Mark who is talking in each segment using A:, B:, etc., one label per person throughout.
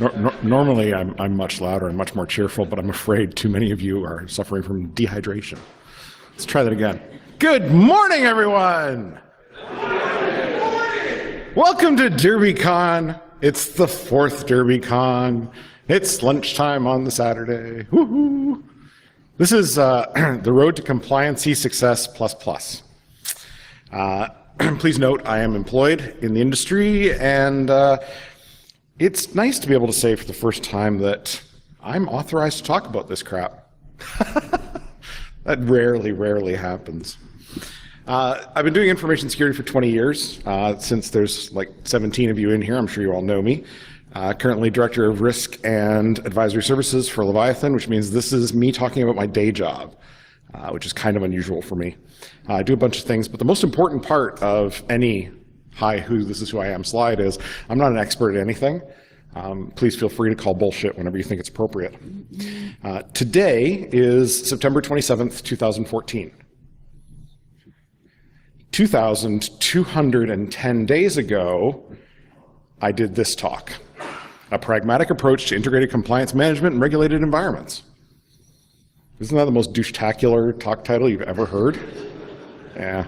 A: Normally, I'm much louder and much more cheerful, but I'm afraid too many of you are suffering from dehydration. Let's try that again. Good morning, everyone! Good morning! Welcome to DerbyCon. It's the 4th DerbyCon. It's lunchtime on the Saturday. Woohoo! This is the road to Compliancy Success Plus. Please note, I am employed in the industry, and it's nice to be able to say for the first time that I'm authorized to talk about this crap. That rarely happens. I've been doing information security for 20 years, since there's like 17 of you in here. I'm sure you all know me. Currently Director of Risk and Advisory Services for Leviathan, which means this is me talking about my day job, which is kind of unusual for me. I do a bunch of things, but the most important part of any this is who I am slide is I'm not an expert at anything. Please feel free to call bullshit whenever you think it's appropriate. Today is September 27th, 2014. 2,210 days ago, I did this talk, a pragmatic approach to integrated compliance management in regulated environments. Isn't that the most douche-tacular talk title you've ever heard? Yeah.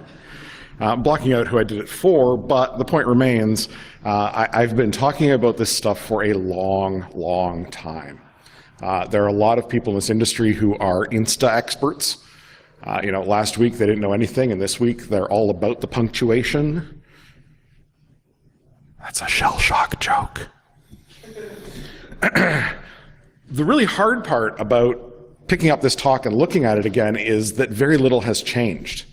A: I'm blocking out who I did it for, but the point remains, I've been talking about this stuff for a long time. There are a lot of people in this industry who are Insta experts. Last week they didn't know anything, and this week they're all about the punctuation. That's a shell shock joke. The really hard part about picking up this talk and looking at it again is that very little has changed.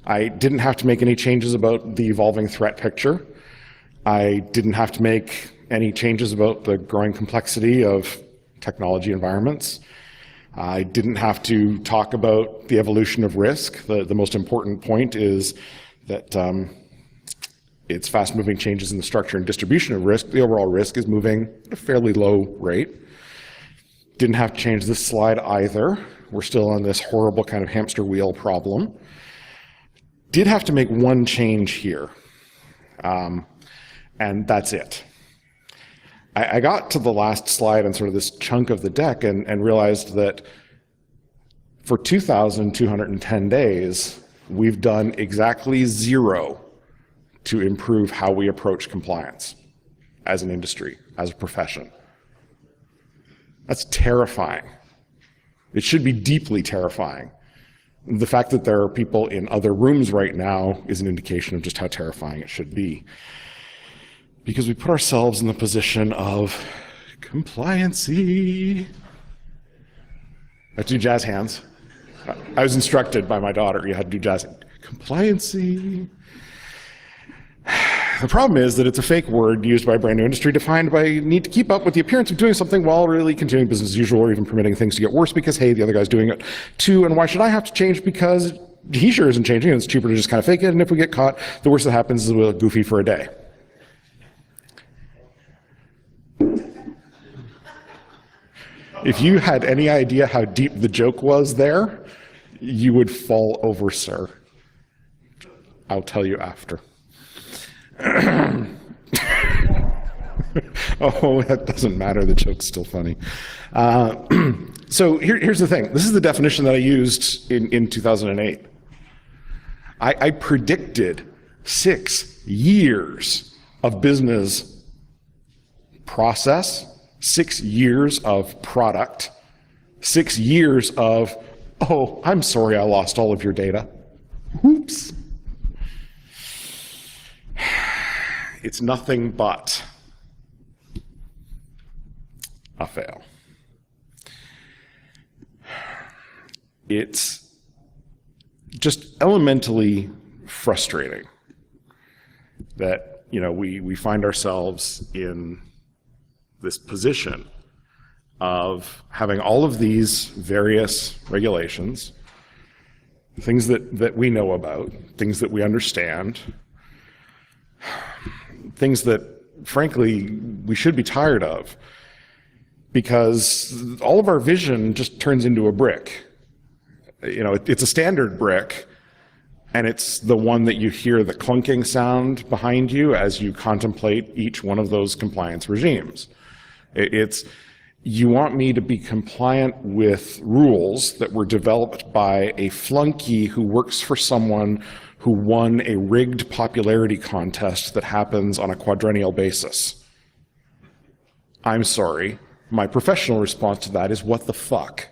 A: I didn't have to make any changes about the evolving threat picture. I didn't have to make any changes about the growing complexity of technology environments. I didn't have to talk about the evolution of risk. The most important point is that it's fast-moving changes in the structure and distribution of risk. The overall risk is moving at a fairly low rate. Didn't have to change this slide either. We're still on this horrible kind of hamster wheel problem. Did have to make one change here, and that's it. I got to the last slide on sort of this chunk of the deck and realized that for 2,210 days, we've done exactly 0 to improve how we approach compliance as an industry, as a profession. That's terrifying. It should be deeply terrifying. The fact that there are people in other rooms right now is an indication of just how terrifying it should be. Because we put ourselves in the position of compliancy. I have to do jazz hands. I was instructed by my daughter, you had to do jazz. Compliancy. The problem is that it's a fake word used by a brand new industry defined by need to keep up with the appearance of doing something while really continuing business as usual or even permitting things to get worse because, hey, the other guy's doing it too, and why should I have to change because he sure isn't changing and it's cheaper to just kind of fake it, and if we get caught, the worst that happens is we'll look goofy for a day. If you had any idea how deep the joke was there, you would fall over, sir. I'll tell you after. Oh, that doesn't matter. The joke's still funny. So here's the thing. This is the definition that I used in 2008. I predicted 6 years of business process, 6 years of product, 6 years of, oh, I'm sorry I lost all of your data. Oops. It's nothing but a fail. It's just elementally frustrating that, we find ourselves in this position of having all of these various regulations, things that we know about, things that we understand, things that, frankly, we should be tired of, because all of our vision just turns into a brick. It's a standard brick, and it's the one that you hear the clunking sound behind you as you contemplate each one of those compliance regimes. It's, you want me to be compliant with rules that were developed by a flunky who works for someone who won a rigged popularity contest that happens on a quadrennial basis. I'm sorry. My professional response to that is, what the fuck?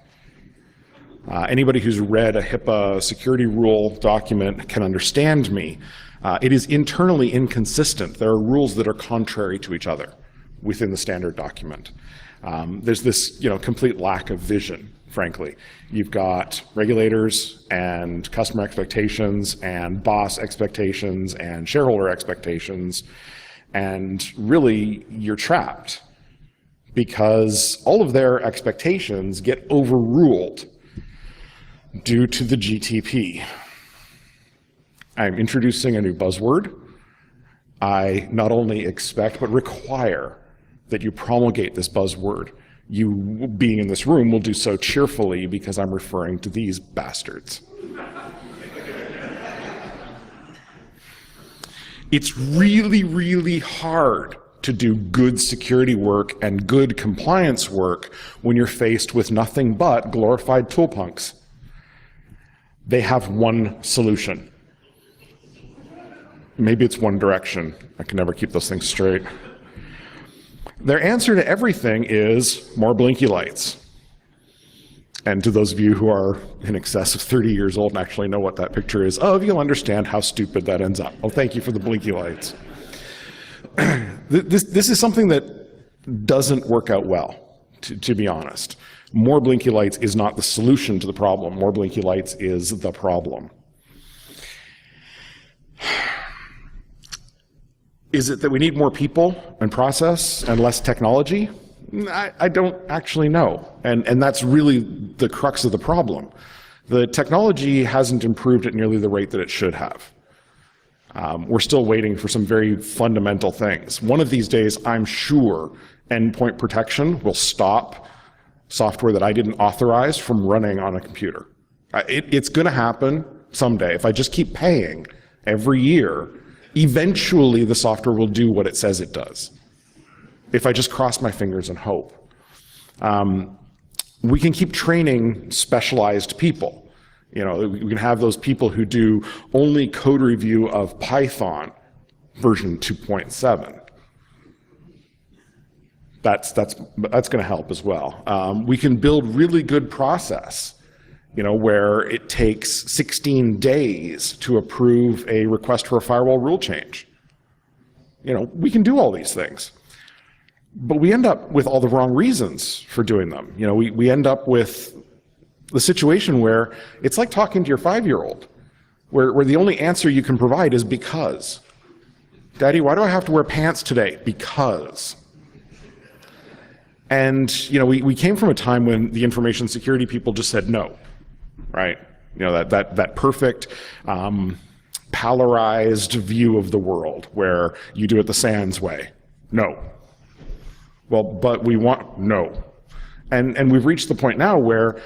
A: Anybody who's read a HIPAA security rule document can understand me. It is internally inconsistent. There are rules that are contrary to each other within the standard document. There's this, complete lack of vision, frankly. You've got regulators and customer expectations and boss expectations and shareholder expectations, and really you're trapped because all of their expectations get overruled due to the GTP. I'm introducing a new buzzword. I not only expect but require that you promulgate this buzzword. You, being in this room, will do so cheerfully because I'm referring to these bastards. It's really, really hard to do good security work and good compliance work when you're faced with nothing but glorified tool punks. They have one solution. Maybe it's one direction. I can never keep those things straight. Their answer to everything is more blinky lights. And to those of you who are in excess of 30 years old and actually know what that picture is of, you'll understand how stupid that ends up. Oh, thank you for the blinky lights. This is something that doesn't work out well, to be honest. More blinky lights is not the solution to the problem. More blinky lights is the problem. Is it that we need more people and process and less technology? I don't actually know. And that's really the crux of the problem. The technology hasn't improved at nearly the rate that it should have. We're still waiting for some very fundamental things. One of these days, I'm sure endpoint protection will stop software that I didn't authorize from running on a computer. It's going to happen someday. If I just keep paying every year, eventually the software will do what it says it does. If I just cross my fingers and hope. We can keep training specialized people. We can have those people who do only code review of Python version 2.7. That's going to help as well. We can build really good process, where it takes 16 days to approve a request for a firewall rule change. We can do all these things. But we end up with all the wrong reasons for doing them. We end up with the situation where it's like talking to your 5-year-old, where the only answer you can provide is because. Daddy, why do I have to wear pants today? Because. And, we came from a time when the information security people just said no, right? That perfect, polarized view of the world where you do it the sans way. No. Well, but we want no. And we've reached the point now where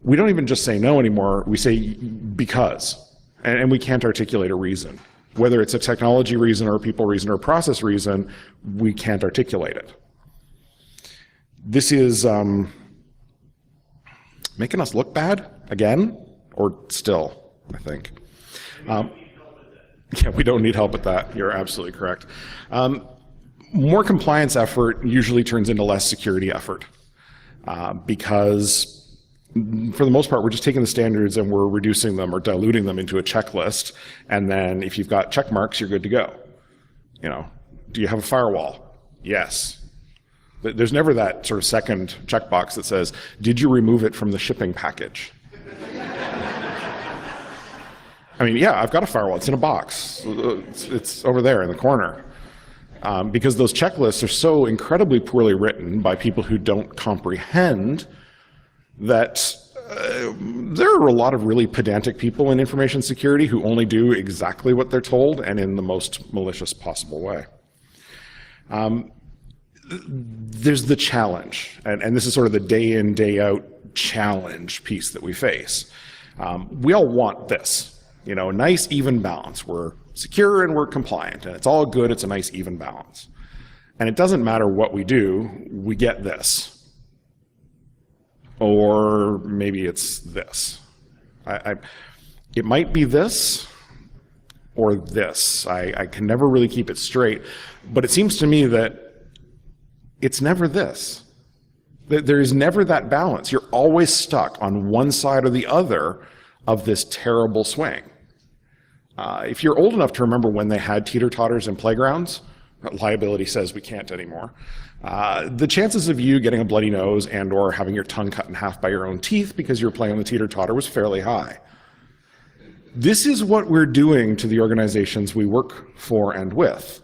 A: we don't even just say no anymore, we say because. And we can't articulate a reason. Whether it's a technology reason or a people reason or a process reason, we can't articulate it. This is making us look bad again, or still, I think. Yeah, we don't need help with that. You're absolutely correct. More compliance effort usually turns into less security effort because for the most part, we're just taking the standards and we're reducing them or diluting them into a checklist. And then if you've got check marks, you're good to go. Do you have a firewall? Yes. There's never that sort of second checkbox that says, did you remove it from the shipping package? Yeah, I've got a firewall. It's in a box. It's over there in the corner. Because those checklists are so incredibly poorly written by people who don't comprehend that there are a lot of really pedantic people in information security who only do exactly what they're told and in the most malicious possible way. There's the challenge, and this is sort of the day in, day out challenge piece that we face. We all want this, a nice even balance. We're secure and we're compliant, and it's all good, it's a nice even balance. And it doesn't matter what we do, we get this. Or maybe it's this. It might be this or this. I can never really keep it straight. But it seems to me that it's never this. There is never that balance. You're always stuck on one side or the other of this terrible swing. If you're old enough to remember when they had teeter-totters in playgrounds, liability says we can't anymore, the chances of you getting a bloody nose and or having your tongue cut in half by your own teeth because you were playing on the teeter-totter was fairly high. This is what we're doing to the organizations we work for and with.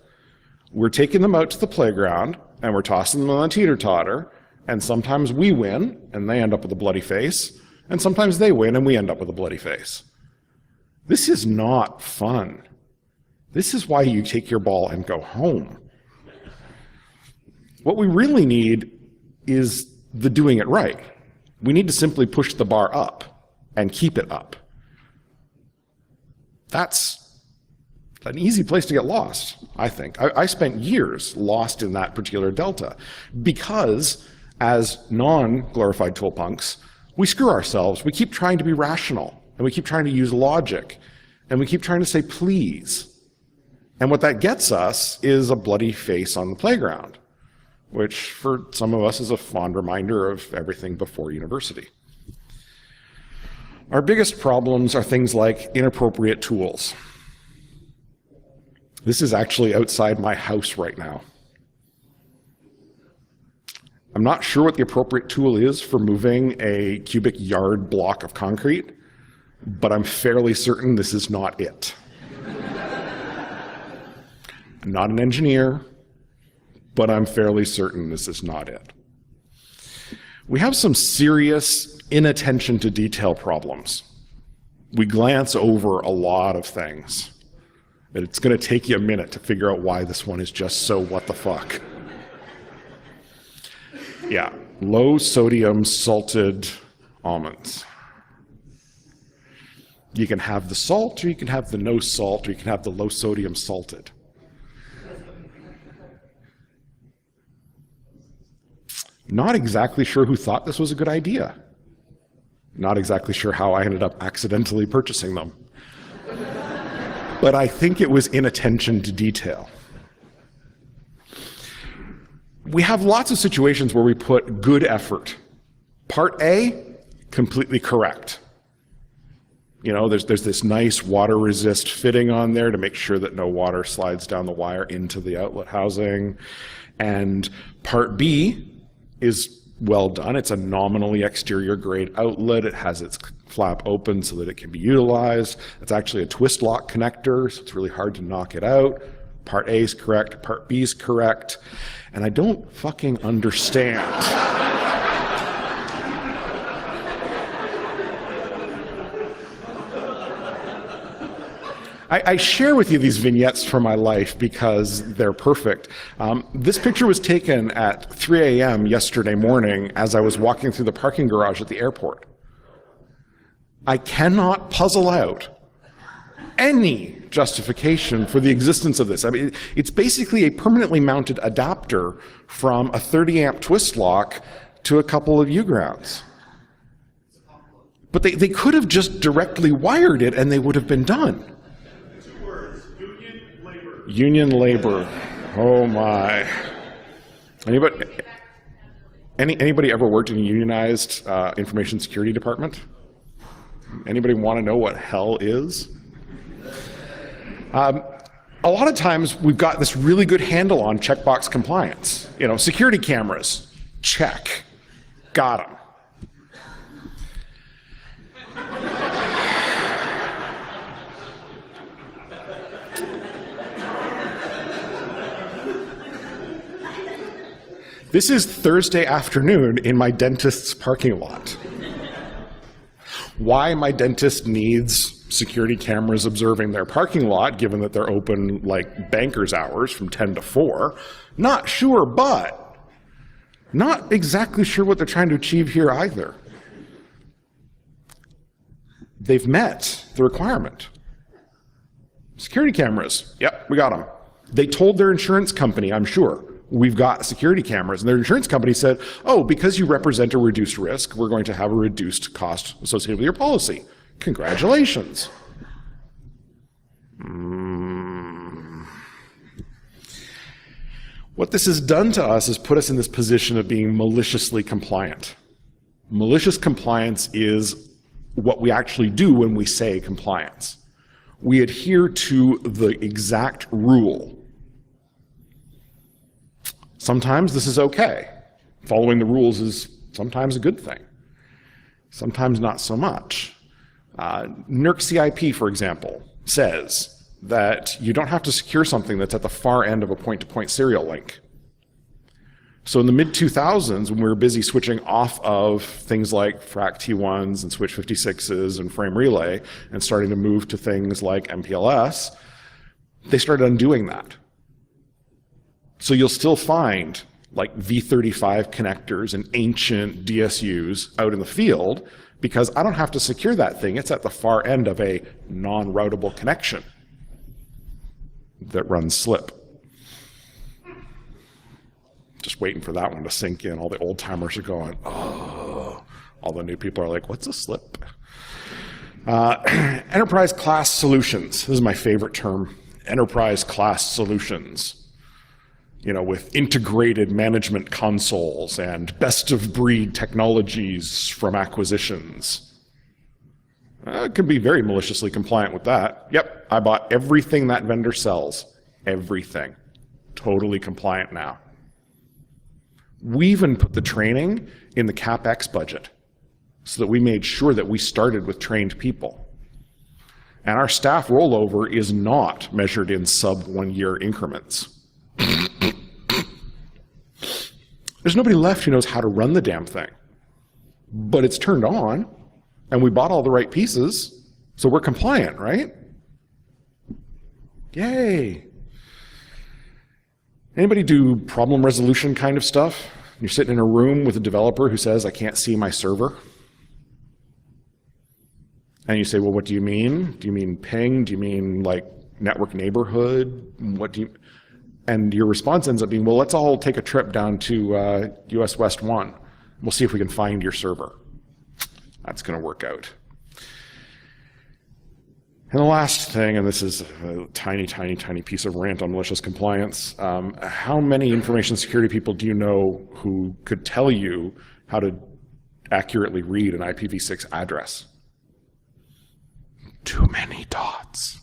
A: We're taking them out to the playground and we're tossing them on a teeter-totter, and sometimes we win and they end up with a bloody face, and sometimes they win and we end up with a bloody face. This is not fun. This is why you take your ball and go home. What we really need is the doing it right. We need to simply push the bar up and keep it up. That's an easy place to get lost, I think. I spent years lost in that particular delta because, as non-glorified tool punks, we screw ourselves. We keep trying to be rational, and we keep trying to use logic, and we keep trying to say please. And what that gets us is a bloody face on the playground, which for some of us is a fond reminder of everything before university. Our biggest problems are things like inappropriate tools. This is actually outside my house right now. I'm not sure what the appropriate tool is for moving a cubic yard block of concrete, but I'm fairly certain this is not it. I'm not an engineer, but I'm fairly certain this is not it. We have some serious inattention to detail problems. We glance over a lot of things. It's going to take you a minute to figure out why this one is just so what the fuck. Yeah, low sodium salted almonds. You can have the salt, or you can have the no salt, or you can have the low sodium salted. Not exactly sure who thought this was a good idea. Not exactly sure how I ended up accidentally purchasing them. But I think it was inattention to detail. We have lots of situations where we put good effort. Part A, completely correct. You know, there's this nice water resist fitting on there to make sure that no water slides down the wire into the outlet housing. And part B is well done. It's a nominally exterior grade outlet. It has its flap open so that it can be utilized. It's actually a twist lock connector, so it's really hard to knock it out. Part A is correct, part B is correct, and I don't fucking understand. I share with you these vignettes from my life because they're perfect. This picture was taken at 3 a.m. yesterday morning as I was walking through the parking garage at the airport. I cannot puzzle out any justification for the existence of this. I mean, it's basically a permanently mounted adapter from a 30 amp twist lock to a couple of U-grounds. But they could have just directly wired it and they would have been done. Union labor. Oh my. Anybody ever worked in a unionized information security department? Anybody want to know what hell is? A lot of times we've got this really good handle on checkbox compliance. You know, security cameras, check, got them. This is Thursday afternoon in my dentist's parking lot. Why my dentist needs security cameras observing their parking lot, given that they're open like banker's hours from 10 to 4, not sure, but not exactly sure what they're trying to achieve here either. They've met the requirement. Security cameras, yep, we got them. They told their insurance company, I'm sure, we've got security cameras. And their insurance company said, oh, because you represent a reduced risk, we're going to have a reduced cost associated with your policy. Congratulations. What this has done to us is put us in this position of being maliciously compliant. Malicious compliance is what we actually do when we say compliance. We adhere to the exact rule. Sometimes this is okay. Following the rules is sometimes a good thing. Sometimes not so much. NERC CIP, for example, says that you don't have to secure something that's at the far end of a point-to-point serial link. So in the mid-2000s, when we were busy switching off of things like FRAC T1s and switch 56s and frame relay and starting to move to things like MPLS, they started undoing that. So you'll still find like V35 connectors and ancient DSUs out in the field because I don't have to secure that thing. It's at the far end of a non-routable connection that runs slip. Just waiting for that one to sink in. All the old timers are going, oh. All the new people are like, what's a slip? Enterprise class solutions. This is my favorite term. Enterprise class solutions. You know, with integrated management consoles and best of breed technologies from acquisitions. It can be very maliciously compliant with that. Yep, I bought everything that vendor sells. Everything. Totally compliant now. We even put the training in the CapEx budget so that we made sure that we started with trained people. And our staff rollover is not measured in sub-1 year increments. There's nobody left who knows how to run the damn thing. But it's turned on. And we bought all the right pieces, so we're compliant, right? Yay. Anybody do problem resolution kind of stuff? You're sitting in a room with a developer who says, I can't see my server. And you say, well, what do you mean? Do you mean ping? Do you mean like network neighborhood? What do you... And your response ends up being, well, let's all take a trip down to US West 1. We'll see if we can find your server. That's going to work out. And the last thing, and this is a tiny, tiny, tiny piece of rant on malicious compliance, how many information security people do you know who could tell you how to accurately read an IPv6 address? Too many dots.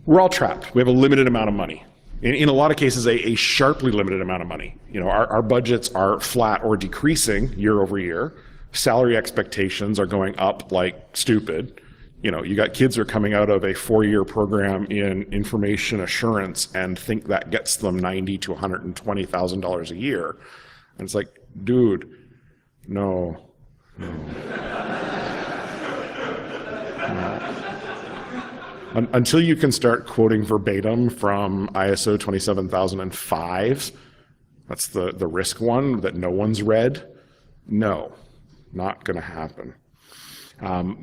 A: We're all trapped. We have a limited amount of money. In a lot of cases, a sharply limited amount of money. You know, our budgets are flat or decreasing year over year. Salary expectations are going up like stupid. You know, you got kids who are coming out of a 4-year program in information assurance and think that gets them $90,000 to $120,000 a year. And it's like, dude, no. Until you can start quoting verbatim from ISO 27005, that's the risk one that no one's read, no, not going to happen.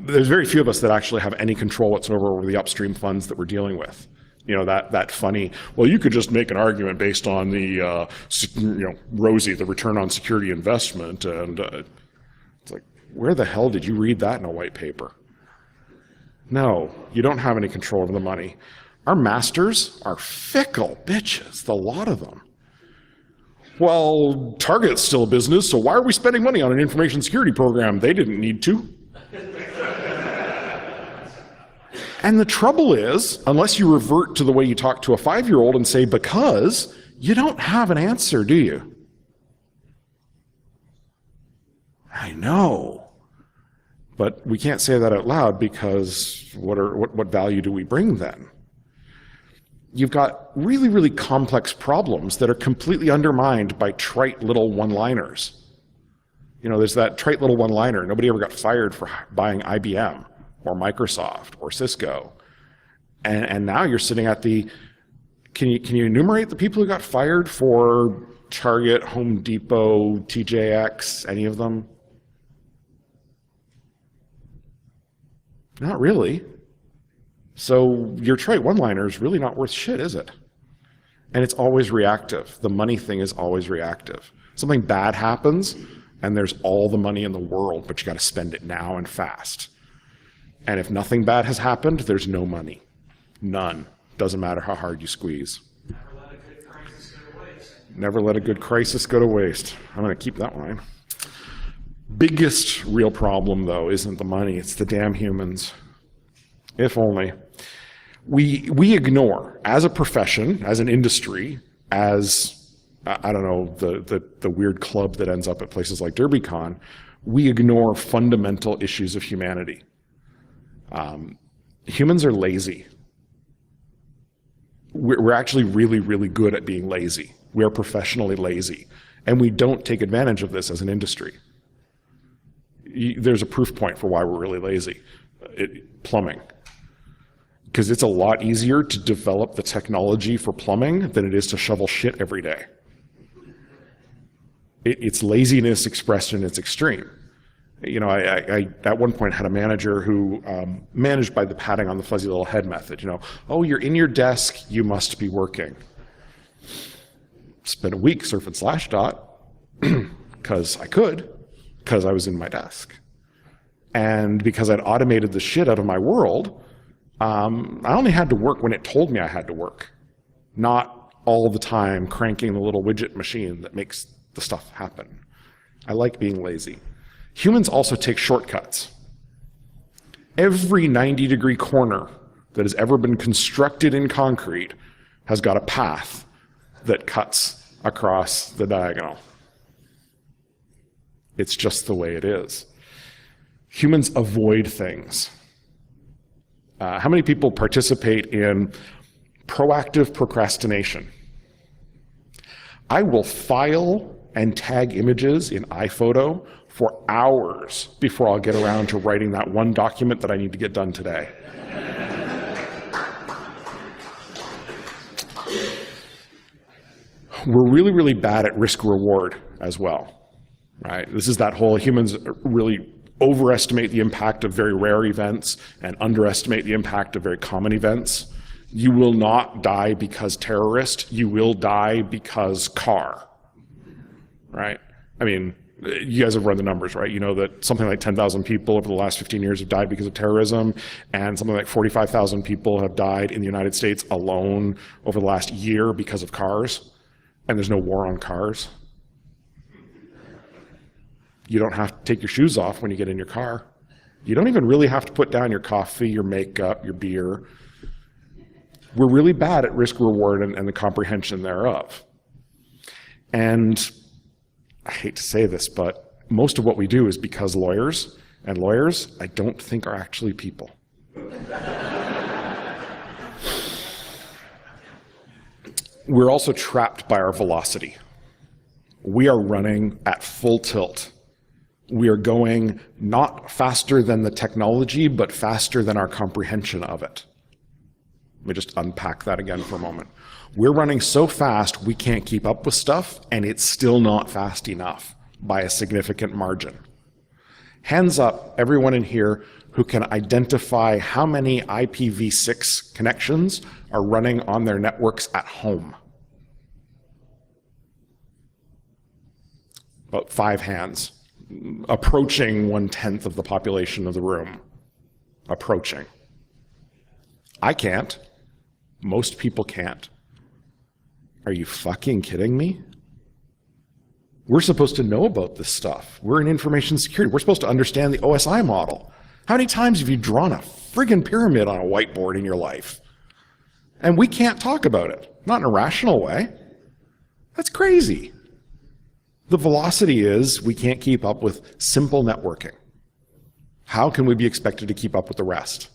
A: There's very few of us that actually have any control whatsoever over the upstream funds that we're dealing with. You know, that funny, well, you could just make an argument based on the, ROSI, the return on security investment, and it's like, where the hell did you read that in a white paper? No, you don't have any control over the money. Our masters are fickle bitches, the lot of them. Well, Target's still a business, so why are we spending money on an information security program? They didn't need to. And the trouble is, unless you revert to the way you talk to a 5-year-old and say, because, you don't have an answer, do you? I know. But we can't say that out loud because what value do we bring then? You've got really, really complex problems that are completely undermined by trite little one-liners. You know, there's that trite little one-liner. Nobody ever got fired for buying IBM or Microsoft or Cisco. And now you're sitting at the, can you enumerate the people who got fired for Target, Home Depot, TJX, any of them? Not really. So your trite one-liner is really not worth shit, is it? And it's always reactive. The money thing is always reactive. Something bad happens, and there's all the money in the world, but you got to spend it now and fast. And if nothing bad has happened, there's no money. None. Doesn't matter how hard you squeeze. Never let a good crisis go to waste. I'm going to keep that line. Biggest real problem, though, isn't the money. It's the damn humans. If only. We ignore, as a profession, as an industry, as, I don't know, the weird club that ends up at places like DerbyCon, we ignore fundamental issues of humanity. Humans are lazy. We're actually really, really good at being lazy. We are professionally lazy. And we don't take advantage of this as an industry. There's a proof point for why we're really lazy. Plumbing. Because it's a lot easier to develop the technology for plumbing than it is to shovel shit every day. It's laziness expressed in its extreme. You know, I at one point had a manager who managed by the patting on the fuzzy little head method. You know, oh, you're in your desk, you must be working. Spent a week surfing Slashdot because I could, because I was in my desk. And because I'd automated the shit out of my world, I only had to work when it told me I had to work, not all the time cranking the little widget machine that makes the stuff happen. I like being lazy. Humans also take shortcuts. Every 90-degree corner that has ever been constructed in concrete has got a path that cuts across the diagonal. It's just the way it is. Humans avoid things. How many people participate in proactive procrastination? I will file and tag images in iPhoto for hours before I'll get around to writing that one document that I need to get done today. We're really, really bad at risk reward as well, right? This is that whole humans really overestimate the impact of very rare events and underestimate the impact of very common events. You will not die because terrorist, you will die because car, right? I mean, you guys have run the numbers, right? You know that something like 10,000 people over the last 15 years have died because of terrorism, and something like 45,000 people have died in the United States alone over the last year because of cars, and there's no war on cars. You don't have to take your shoes off when you get in your car. You don't even really have to put down your coffee, your makeup, your beer. We're really bad at risk reward and the comprehension thereof. And I hate to say this, but most of what we do is because lawyers, and lawyers I don't think are actually people. We're also trapped by our velocity. We are running at full tilt. We are going not faster than the technology, but faster than our comprehension of it. Let me just unpack that again for a moment. We're running so fast we can't keep up with stuff, and it's still not fast enough by a significant margin. Hands up, everyone in here who can identify how many IPv6 connections are running on their networks at home. About 5 hands. Approaching 1/10 of the population of the room. Approaching. I can't. Most people can't. Are you fucking kidding me? We're supposed to know about this stuff. We're in information security. We're supposed to understand the OSI model. How many times have you drawn a friggin' pyramid on a whiteboard in your life? And we can't talk about it. Not in a rational way. That's crazy. The velocity is we can't keep up with simple networking. How can we be expected to keep up with the rest?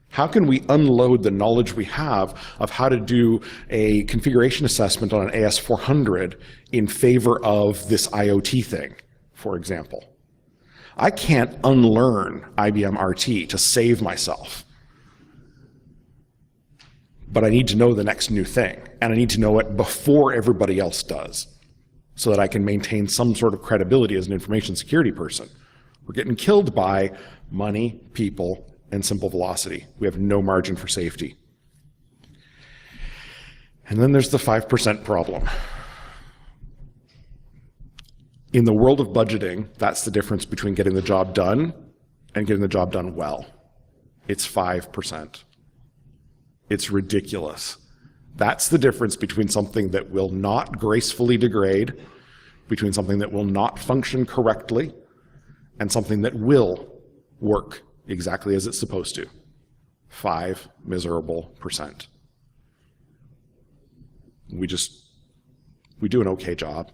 A: How can we unload the knowledge we have of how to do a configuration assessment on an AS400 in favor of this IoT thing, for example? I can't unlearn IBM RT to save myself. But I need to know the next new thing, and I need to know it before everybody else does, so that I can maintain some sort of credibility as an information security person. We're getting killed by money, people, and simple velocity. We have no margin for safety. And then there's the 5% problem. In the world of budgeting, that's the difference between getting the job done and getting the job done well. It's 5%. It's ridiculous. That's the difference between something that will not gracefully degrade, between something that will not function correctly, and something that will work exactly as it's supposed to. 5 miserable percent. We do an okay job.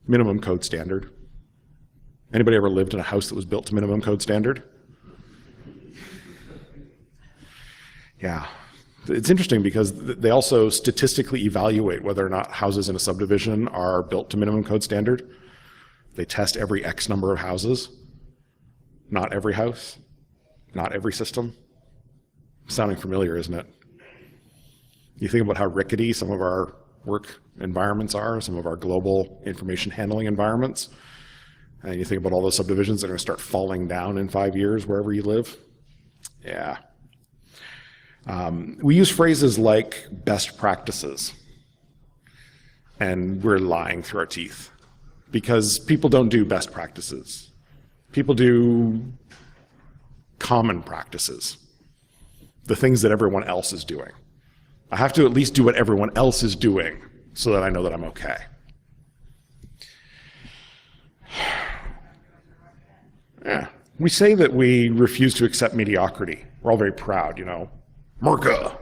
A: Minimum code standard. Anybody ever lived in a house that was built to minimum code standard? Yeah. It's interesting because they also statistically evaluate whether or not houses in a subdivision are built to minimum code standard. They test every X number of houses. Not every house, not every system. Sounding familiar, isn't it? You think about how rickety some of our work environments are, some of our global information handling environments, and you think about all those subdivisions that are going to start falling down in 5 years wherever you live. Yeah. We use phrases like best practices, and we're lying through our teeth because people don't do best practices. People do common practices, the things that everyone else is doing. I have to at least do what everyone else is doing so that I know that I'm okay. Yeah. We say that we refuse to accept mediocrity. We're all very proud, you know. Merca.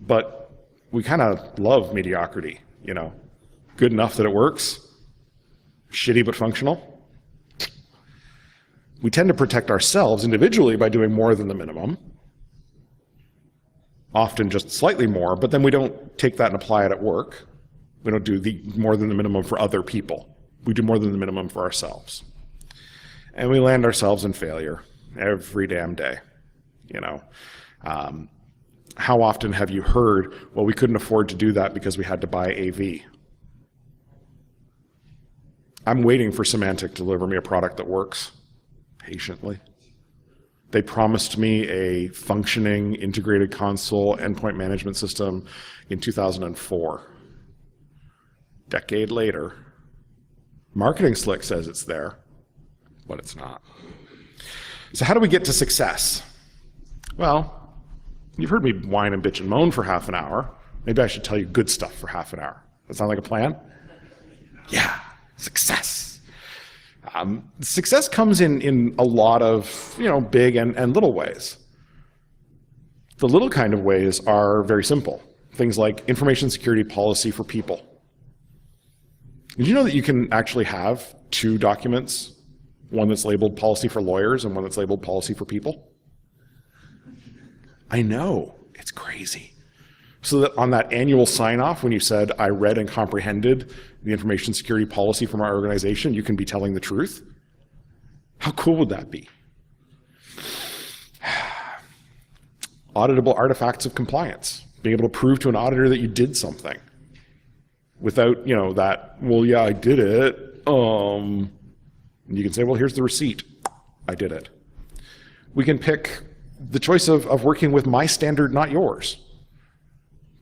A: But we kind of love mediocrity, you know. Good enough that it works. Shitty but functional. We tend to protect ourselves individually by doing more than the minimum. Often just slightly more, but then we don't take that and apply it at work. We don't do more than the minimum for other people. We do more than the minimum for ourselves. And we land ourselves in failure every damn day, you know. How often have you heard, well, we couldn't afford to do that because we had to buy AV? I'm waiting for Symantec to deliver me a product that works patiently. They promised me a functioning integrated console endpoint management system in 2004. Decade later, Marketing Slick says it's there, but it's not. So how do we get to success? Well, you've heard me whine and bitch and moan for half an hour. Maybe I should tell you good stuff for half an hour. That sound like a plan? Yeah, success. Success comes in a lot of, you know, big and little ways. The little kind of ways are very simple. Things like information security policy for people. Did you know that you can actually have 2 documents, one that's labeled policy for lawyers and one that's labeled policy for people? I know, it's crazy. So that on that annual sign-off, when you said, I read and comprehended the information security policy from our organization, you can be telling the truth. How cool would that be? Auditable artifacts of compliance. Being able to prove to an auditor that you did something without, you know, that, well, yeah, I did it. And you can say, well, here's the receipt. I did it. We can pick the choice of working with my standard, not yours.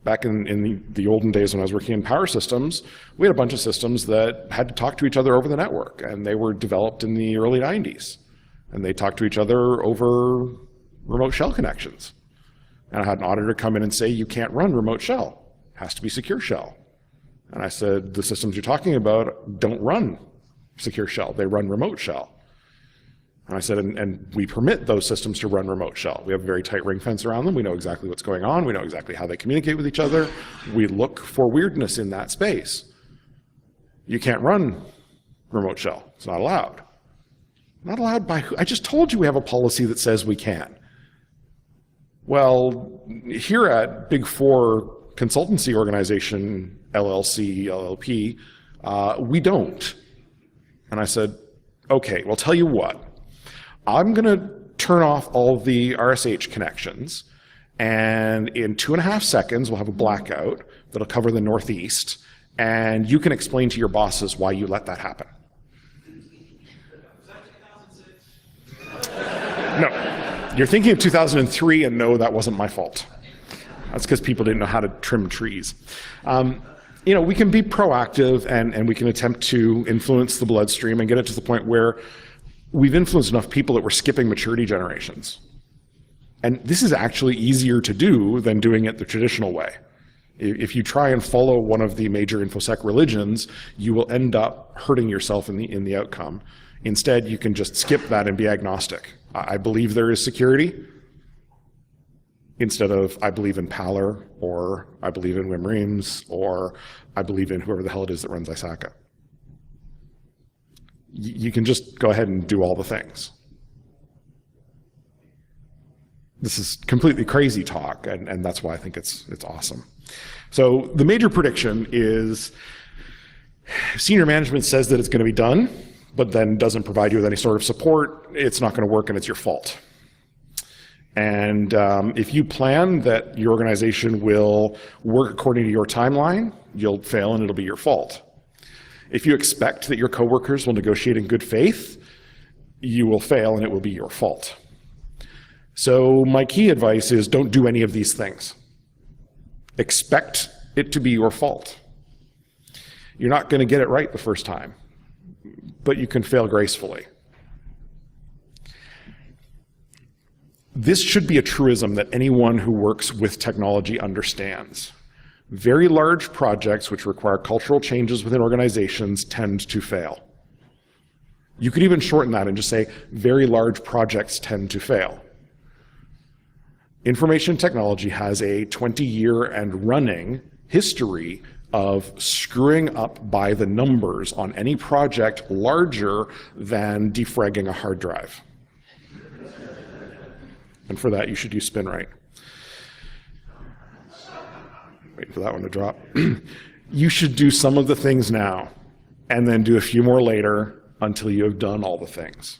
A: Back in the olden days when I was working in power systems, we had a bunch of systems that had to talk to each other over the network, and they were developed in the early 90s. And they talked to each other over remote shell connections. And I had an auditor come in and say, you can't run remote shell. It has to be secure shell. And I said, the systems you're talking about don't run secure shell. They run remote shell. And I said, and we permit those systems to run remote shell. We have a very tight ring fence around them. We know exactly what's going on. We know exactly how they communicate with each other. We look for weirdness in that space. You can't run remote shell. It's not allowed. Not allowed by who? I just told you we have a policy that says we can. Well, here at Big Four Consultancy Organization, LLC, LLP, we don't. And I said, okay, well, tell you what. I'm going to turn off all the RSH connections, and in 2.5 seconds, we'll have a blackout that'll cover the Northeast, and you can explain to your bosses why you let that happen. No, you're thinking of 2003, and no, that wasn't my fault. That's because people didn't know how to trim trees. We can be proactive and we can attempt to influence the bloodstream and get it to the point where we've influenced enough people that we're skipping maturity generations. And this is actually easier to do than doing it the traditional way. If you try and follow one of the major InfoSec religions, you will end up hurting yourself in the outcome. Instead, you can just skip that and be agnostic. I believe there is security, instead of I believe in Pallor, or I believe in Wim Reams, or I believe in whoever the hell it is that runs ISACA. You can just go ahead and do all the things. This is completely crazy talk, and that's why I think it's awesome. So the major prediction is senior management says that it's going to be done, but then doesn't provide you with any sort of support. It's not going to work, and it's your fault. And if you plan that your organization will work according to your timeline, you'll fail, and it'll be your fault. If you expect that your coworkers will negotiate in good faith, you will fail, and it will be your fault. So my key advice is don't do any of these things. Expect it to be your fault. You're not going to get it right the first time, but you can fail gracefully. This should be a truism that anyone who works with technology understands. Very large projects which require cultural changes within organizations tend to fail. You could even shorten that and just say very large projects tend to fail. Information technology has a 20-year and running history of screwing up by the numbers on any project larger than defragging a hard drive. And for that, you should use SpinRite. Wait for that one to drop. You should do some of the things now, and then do a few more later until you have done all the things.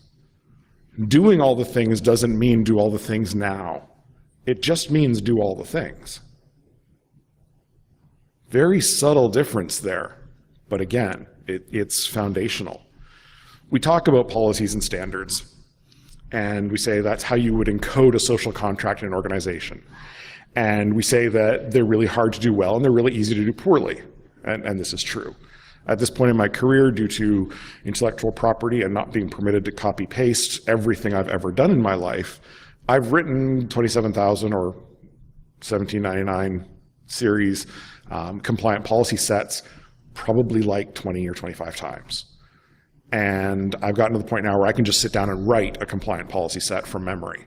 A: Doing all the things doesn't mean do all the things now. It just means do all the things. Very subtle difference there, but again, it's foundational. We talk about policies and standards, and we say that's how you would encode a social contract in an organization. And we say that they're really hard to do well and they're really easy to do poorly, and this is true. At this point in my career, due to intellectual property and not being permitted to copy-paste everything I've ever done in my life, I've written 27,000 or 1799 series compliant policy sets probably like 20 or 25 times. And I've gotten to the point now where I can just sit down and write a compliant policy set from memory,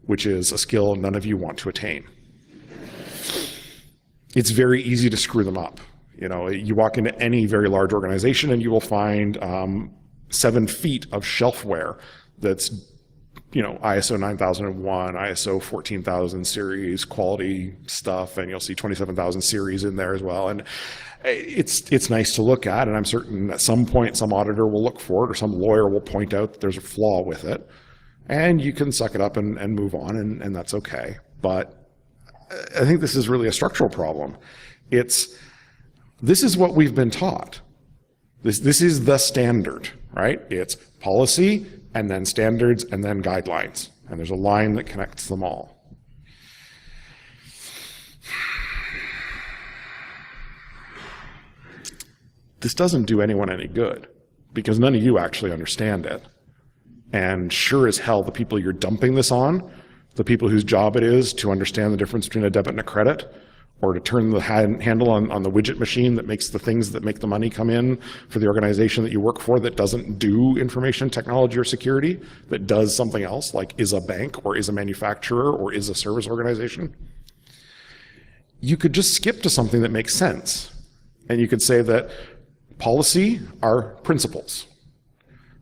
A: which is a skill none of you want to attain. It's very easy to screw them up. You walk into any very large organization and you will find 7 feet of shelfware that's ISO 9001, ISO 14000 series quality stuff, and you'll see 27,000 series in there as well. And it's nice to look at, and I'm certain at some point some auditor will look for it or some lawyer will point out that there's a flaw with it, and you can suck it up and move on, and that's okay. But I think this is really a structural problem. This is what we've been taught. This is the standard, right? It's policy, and then standards, and then guidelines. And there's a line that connects them all. This doesn't do anyone any good, because none of you actually understand it. And sure as hell, the people you're dumping this on, the people whose job it is to understand the difference between a debit and a credit, or to turn the handle on the widget machine that makes the things that make the money come in for the organization that you work for that doesn't do information technology or security, that does something else, like is a bank or is a manufacturer or is a service organization. You could just skip to something that makes sense. And you could say that policy are principles.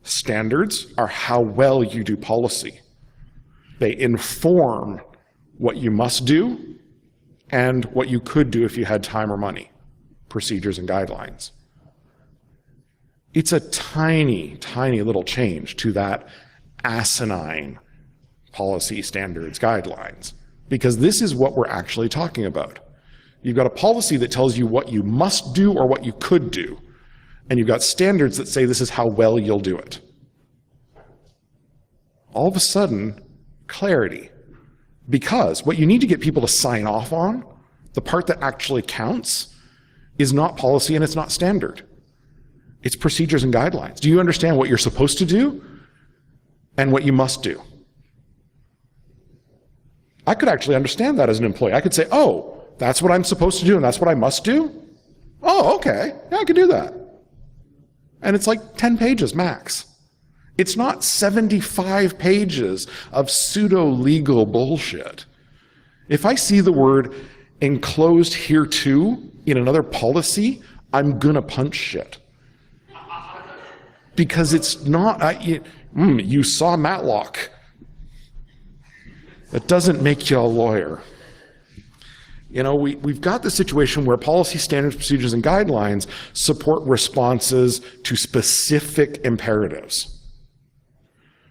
A: Standards are how well you do policy. They inform what you must do and what you could do if you had time or money, procedures and guidelines. It's a tiny, tiny little change to that asinine policy, standards, guidelines, because this is what we're actually talking about. You've got a policy that tells you what you must do or what you could do, and you've got standards that say this is how well you'll do it. All of a sudden, clarity. Because what you need to get people to sign off on, the part that actually counts, is not policy and it's not standard. It's procedures and guidelines. Do you understand what you're supposed to do and what you must do? I could actually understand that as an employee. I could say, oh, that's what I'm supposed to do and that's what I must do? Oh, okay, yeah, I could do that. And it's like 10 pages max. It's not 75 pages of pseudo-legal bullshit. If I see the word enclosed hereto in another policy, I'm gonna punch shit. Because it's not, you saw Matlock. That doesn't make you a lawyer. We've got this situation where policy standards, procedures, and guidelines support responses to specific imperatives.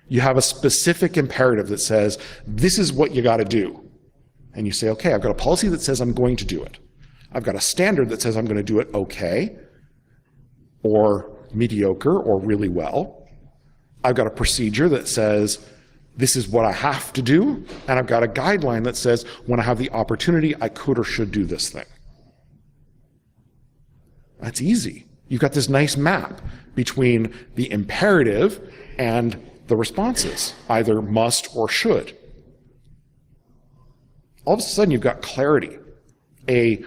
A: You have a specific imperative that says, this is what you gotta do. And you say, okay, I've got a policy that says I'm going to do it. I've got a standard that says I'm gonna do it okay, or mediocre, or really well. I've got a procedure that says, this is what I have to do, and I've got a guideline that says, when I have the opportunity, I could or should do this thing. That's easy. You've got this nice map between the imperative and the responses, either must or should. All of a sudden, you've got clarity. A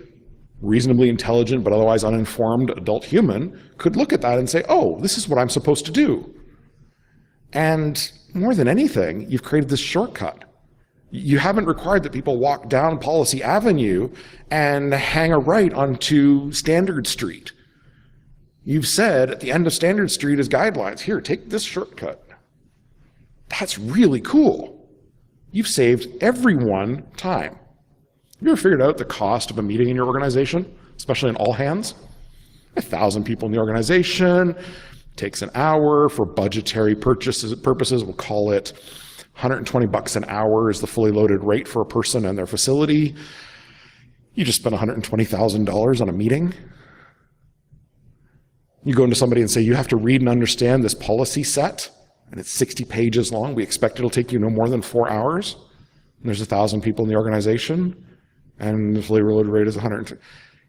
A: reasonably intelligent but otherwise uninformed adult human could look at that and say, oh, this is what I'm supposed to do. And more than anything, you've created this shortcut. You haven't required that people walk down Policy Avenue and hang a right onto Standard Street. You've said at the end of Standard Street is guidelines. Here, take this shortcut. That's really cool. You've saved everyone time. Have you ever figured out the cost of a meeting in your organization, especially in all hands? 1,000 people in the organization, takes an hour for budgetary purposes. We'll call it $120 an hour is the fully loaded rate for a person and their facility. You just spent $120,000 on a meeting. You go into somebody and say, you have to read and understand this policy set, and it's 60 pages long. We expect it'll take you no more than 4 hours. And there's 1,000 people in the organization, and the fully loaded rate is 100.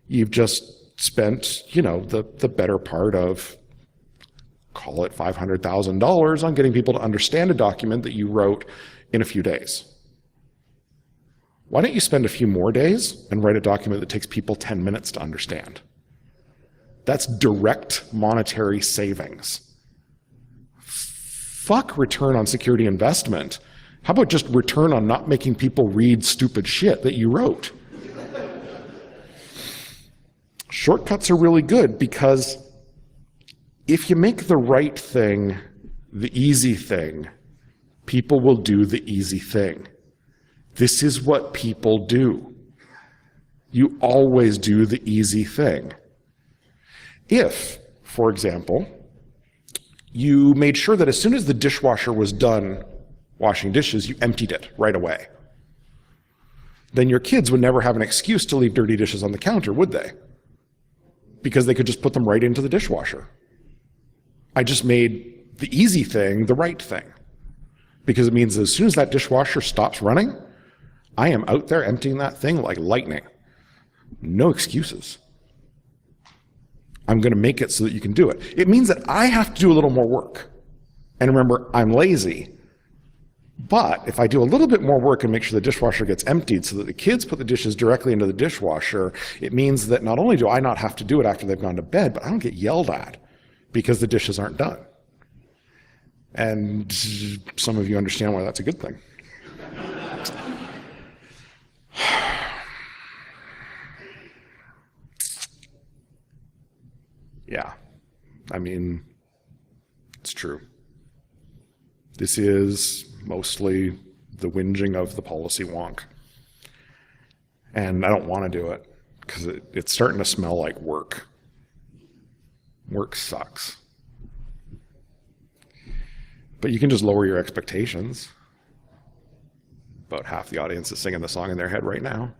A: You've just spent, the better part of, call it $500,000 on getting people to understand a document that you wrote in a few days. Why don't you spend a few more days and write a document that takes people 10 minutes to understand? That's direct monetary savings. Fuck return on security investment. How about just return on not making people read stupid shit that you wrote? Shortcuts are really good because if you make the right thing the easy thing, people will do the easy thing. This is what people do. You always do the easy thing. If, for example, you made sure that as soon as the dishwasher was done washing dishes, you emptied it right away, then your kids would never have an excuse to leave dirty dishes on the counter, would they? Because they could just put them right into the dishwasher. I just made the easy thing the right thing, because it means that as soon as that dishwasher stops running, I am out there emptying that thing like lightning. No excuses. I'm going to make it so that you can do it. It means that I have to do a little more work. And remember, I'm lazy. But if I do a little bit more work and make sure the dishwasher gets emptied so that the kids put the dishes directly into the dishwasher, it means that not only do I not have to do it after they've gone to bed, but I don't get yelled at because the dishes aren't done. And some of you understand why that's a good thing. Yeah, I mean, it's true. This is mostly the whinging of the policy wonk. And I don't want to do it because it's starting to smell like work. Work sucks. But you can just lower your expectations. About half the audience is singing the song in their head right now.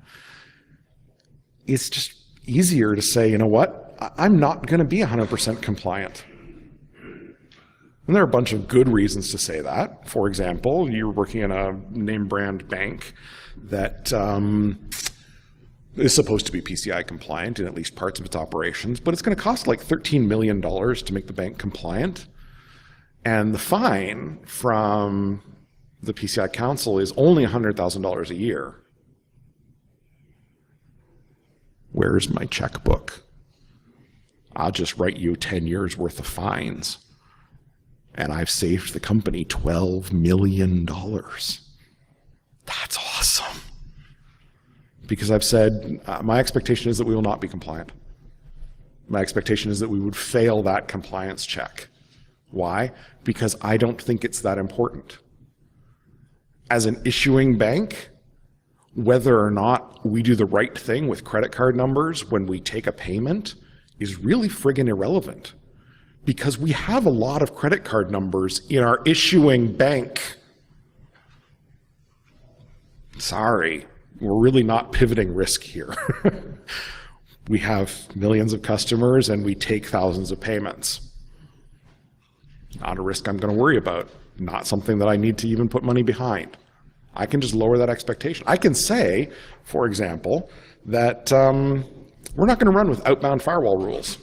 A: It's just easier to say, you know what? I'm not going to be 100% compliant. And there are a bunch of good reasons to say that. For example, you're working in a name brand bank that is supposed to be PCI compliant in at least parts of its operations, but it's going to cost like $13 million to make the bank compliant. And the fine from the PCI Council is only $100,000 a year. Where's my checkbook? I'll just write you 10 years worth of fines. And I've saved the company $12 million. That's awesome. Because I've said, my expectation is that we will not be compliant. My expectation is that we would fail that compliance check. Why? Because I don't think it's that important. As an issuing bank, whether or not we do the right thing with credit card numbers when we take a payment is really friggin' irrelevant. Because we have a lot of credit card numbers in our issuing bank. Sorry, we're really not pivoting risk here. We have millions of customers and we take thousands of payments. Not a risk I'm going to worry about. Not something that I need to even put money behind. I can just lower that expectation. I can say, for example, that we're not going to run with outbound firewall rules.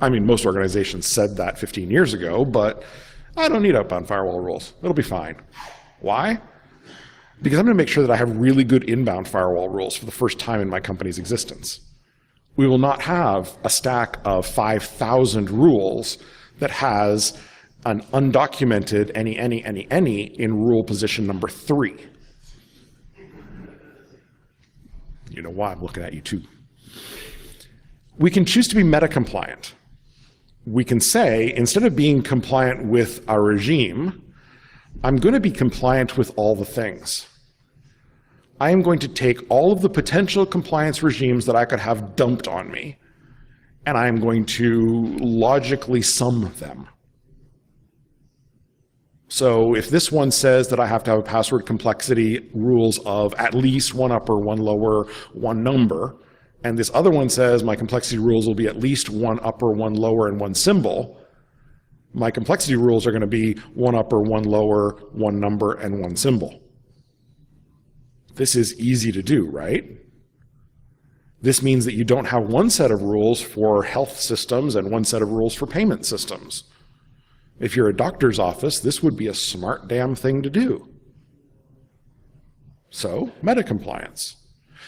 A: I mean, most organizations said that 15 years ago, but I don't need outbound firewall rules. It'll be fine. Why? Because I'm going to make sure that I have really good inbound firewall rules for the first time in my company's existence. We will not have a stack of 5,000 rules that has an undocumented any in rule position number 3. You know why I'm looking at you too. We can choose to be meta compliant. We can say, instead of being compliant with a regime, I'm going to be compliant with all the things. I am going to take all of the potential compliance regimes that I could have dumped on me, and I am going to logically sum them. So if this one says that I have to have a password complexity rules of at least 1 upper, 1 lower, 1 number, and this other one says my complexity rules will be at least 1 upper, 1 lower, and 1 symbol, my complexity rules are going to be 1 upper, 1 lower, 1 number, and 1 symbol. This is easy to do, right? This means that you don't have one set of rules for health systems and one set of rules for payment systems. If you're a doctor's office, this would be a smart damn thing to do. So, meta compliance.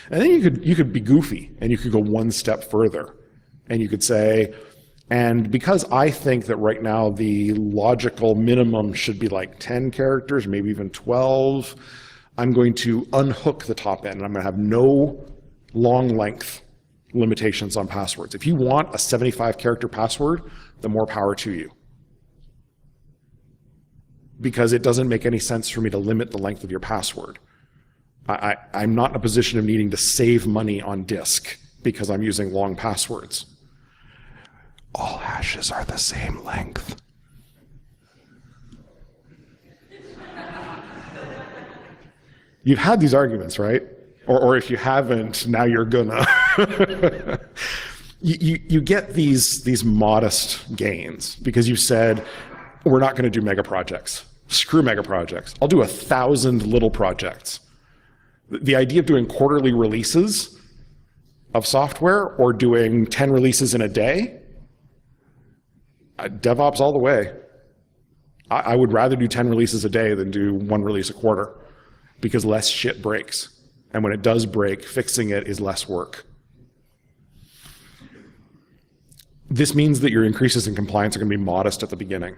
A: And then you could be goofy and you could go one step further. And you could say, and because I think that right now the logical minimum should be like 10 characters, maybe even 12, I'm going to unhook the top end and I'm going to have no long length limitations on passwords. If you want a 75 character password, the more power to you. Because it doesn't make any sense for me to limit the length of your password. I'm not in a position of needing to save money on disk because I'm using long passwords. All hashes are the same length. You've had these arguments, right? Or if you haven't, now you're gonna. you get these modest gains because you said, we're not gonna do mega projects. Screw mega projects. I'll do 1,000 little projects. The idea of doing quarterly releases of software or doing 10 releases in a day, DevOps all the way. I would rather do 10 releases a day than do 1 release a quarter because less shit breaks. And when it does break, fixing it is less work. This means that your increases in compliance are going to be modest at the beginning,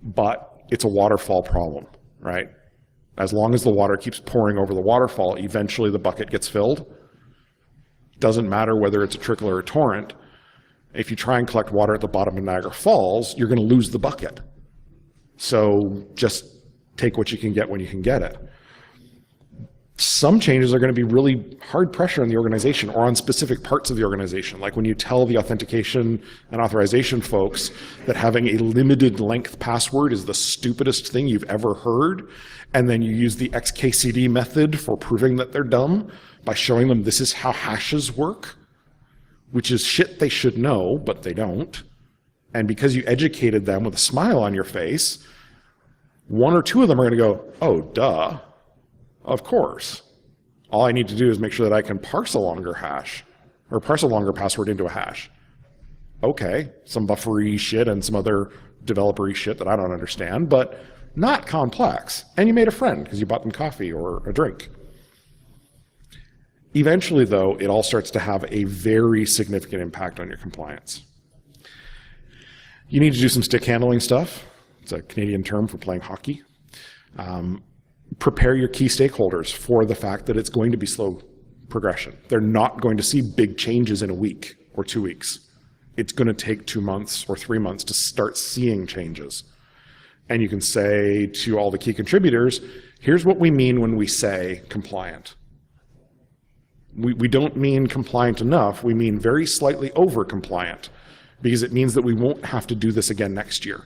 A: but it's a waterfall problem, right? As long as the water keeps pouring over the waterfall, eventually the bucket gets filled. Doesn't matter whether it's a trickle or a torrent. If you try and collect water at the bottom of Niagara Falls, you're going to lose the bucket. So just take what you can get when you can get it. Some changes are going to be really hard pressure on the organization or on specific parts of the organization. Like when you tell the authentication and authorization folks that having a limited length password is the stupidest thing you've ever heard, and then you use the XKCD method for proving that they're dumb by showing them this is how hashes work, which is shit they should know, but they don't. And because you educated them with a smile on your face, one or two of them are going to go, oh, duh, of course. All I need to do is make sure that I can parse a longer hash, or parse a longer password into a hash. Okay, some buffery shit and some other developer-y shit that I don't understand, but not complex. And you made a friend because you bought them coffee or a drink. Eventually, though, it all starts to have a very significant impact on your compliance. You need to do some stick handling stuff. It's a Canadian term for playing hockey. Prepare your key stakeholders for the fact that it's going to be slow progression. They're not going to see big changes in a week or 2 weeks. It's going to take 2 months or 3 months to start seeing changes. And you can say to all the key contributors, here's what we mean when we say compliant. We don't mean compliant enough, we mean very slightly over compliant, because it means that we won't have to do this again next year.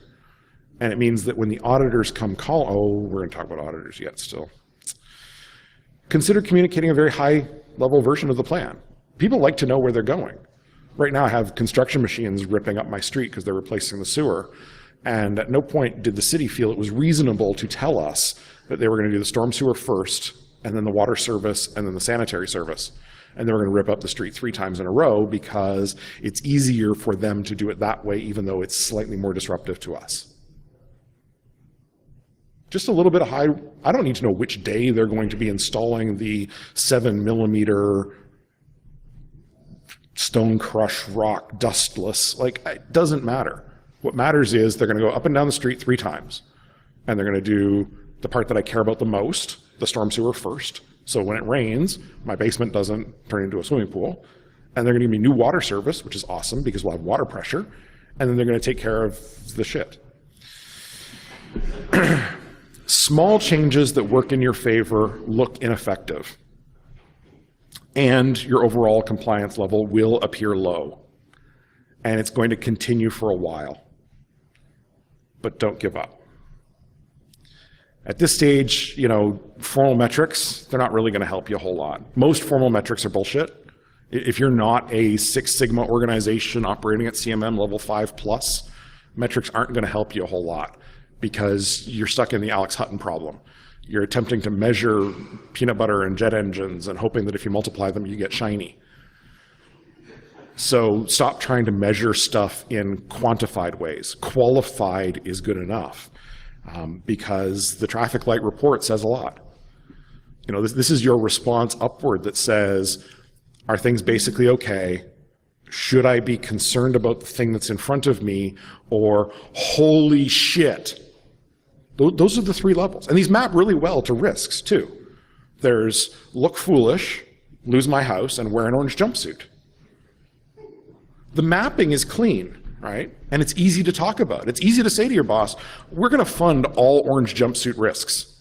A: And it means that when the auditors come call, oh, we're going to talk about auditors yet still. Consider communicating a very high level version of the plan. People like to know where they're going. Right now I have construction machines ripping up my street because they're replacing the sewer. And at no point did the city feel it was reasonable to tell us that they were going to do the storm sewer first, and then the water service, and then the sanitary service. And they were going to rip up the street 3 times in a row because it's easier for them to do it that way, even though it's slightly more disruptive to us. Just a little bit of high, I don't need to know which day they're going to be installing the 7mm stone crush rock dustless, like it doesn't matter. What matters is they're going to go up and down the street 3 times, and they're going to do the part that I care about the most, the storm sewer first. So when it rains, my basement doesn't turn into a swimming pool. And they're going to give me new water service, which is awesome because we'll have water pressure. And then they're going to take care of the shit. Small changes that work in your favor look ineffective. And your overall compliance level will appear low. And it's going to continue for a while. But don't give up. At this stage, formal metrics, they're not really going to help you a whole lot. Most formal metrics are bullshit. If you're not a Six Sigma organization operating at CMM level 5+, metrics aren't going to help you a whole lot because you're stuck in the Alex Hutton problem. You're attempting to measure peanut butter and jet engines and hoping that if you multiply them, you get shiny. So stop trying to measure stuff in quantified ways. Qualified is good enough. Because the traffic light report says a lot. This is your response upward that says, are things basically okay? Should I be concerned about the thing that's in front of me? Or, holy shit. Those are the 3 levels. And these map really well to risks, too. There's look foolish, lose my house, and wear an orange jumpsuit. The mapping is clean. Right? And it's easy to talk about. It's easy to say to your boss, we're going to fund all orange jumpsuit risks.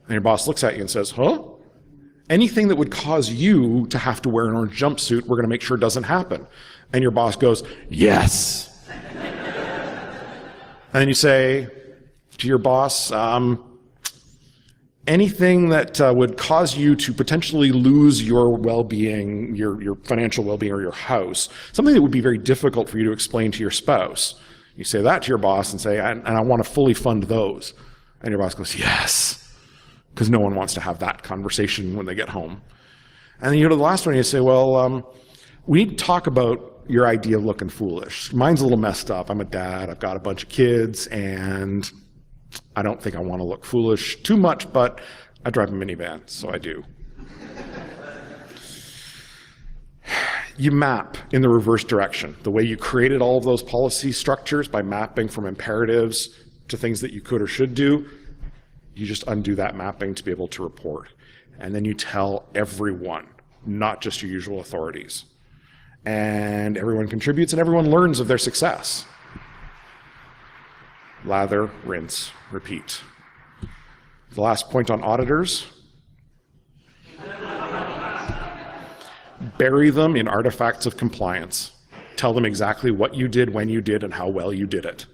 A: And your boss looks at you and says, huh? Anything that would cause you to have to wear an orange jumpsuit, we're going to make sure doesn't happen. And your boss goes, yes. And then you say to your boss, anything that would cause you to potentially lose your well-being, your financial well-being or your house, something that would be very difficult for you to explain to your spouse. You say that to your boss and say, and I want to fully fund those. And your boss goes, yes, because no one wants to have that conversation when they get home. And then you go to the last one and you say, well, we need to talk about your idea of looking foolish. Mine's a little messed up. I'm a dad, I've got a bunch of kids, and I don't think I want to look foolish too much, but I drive a minivan, so I do. You map in the reverse direction. The way you created all of those policy structures by mapping from imperatives to things that you could or should do, you just undo that mapping to be able to report. And then you tell everyone, not just your usual authorities. And everyone contributes and everyone learns of their success. Lather, rinse, repeat. The last point on auditors. Bury them in artifacts of compliance. Tell them exactly what you did, when you did, and how well you did it.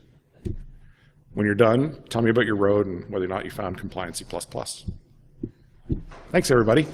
A: When you're done, tell me about your road and whether or not you found Compliancy++. Thanks, everybody.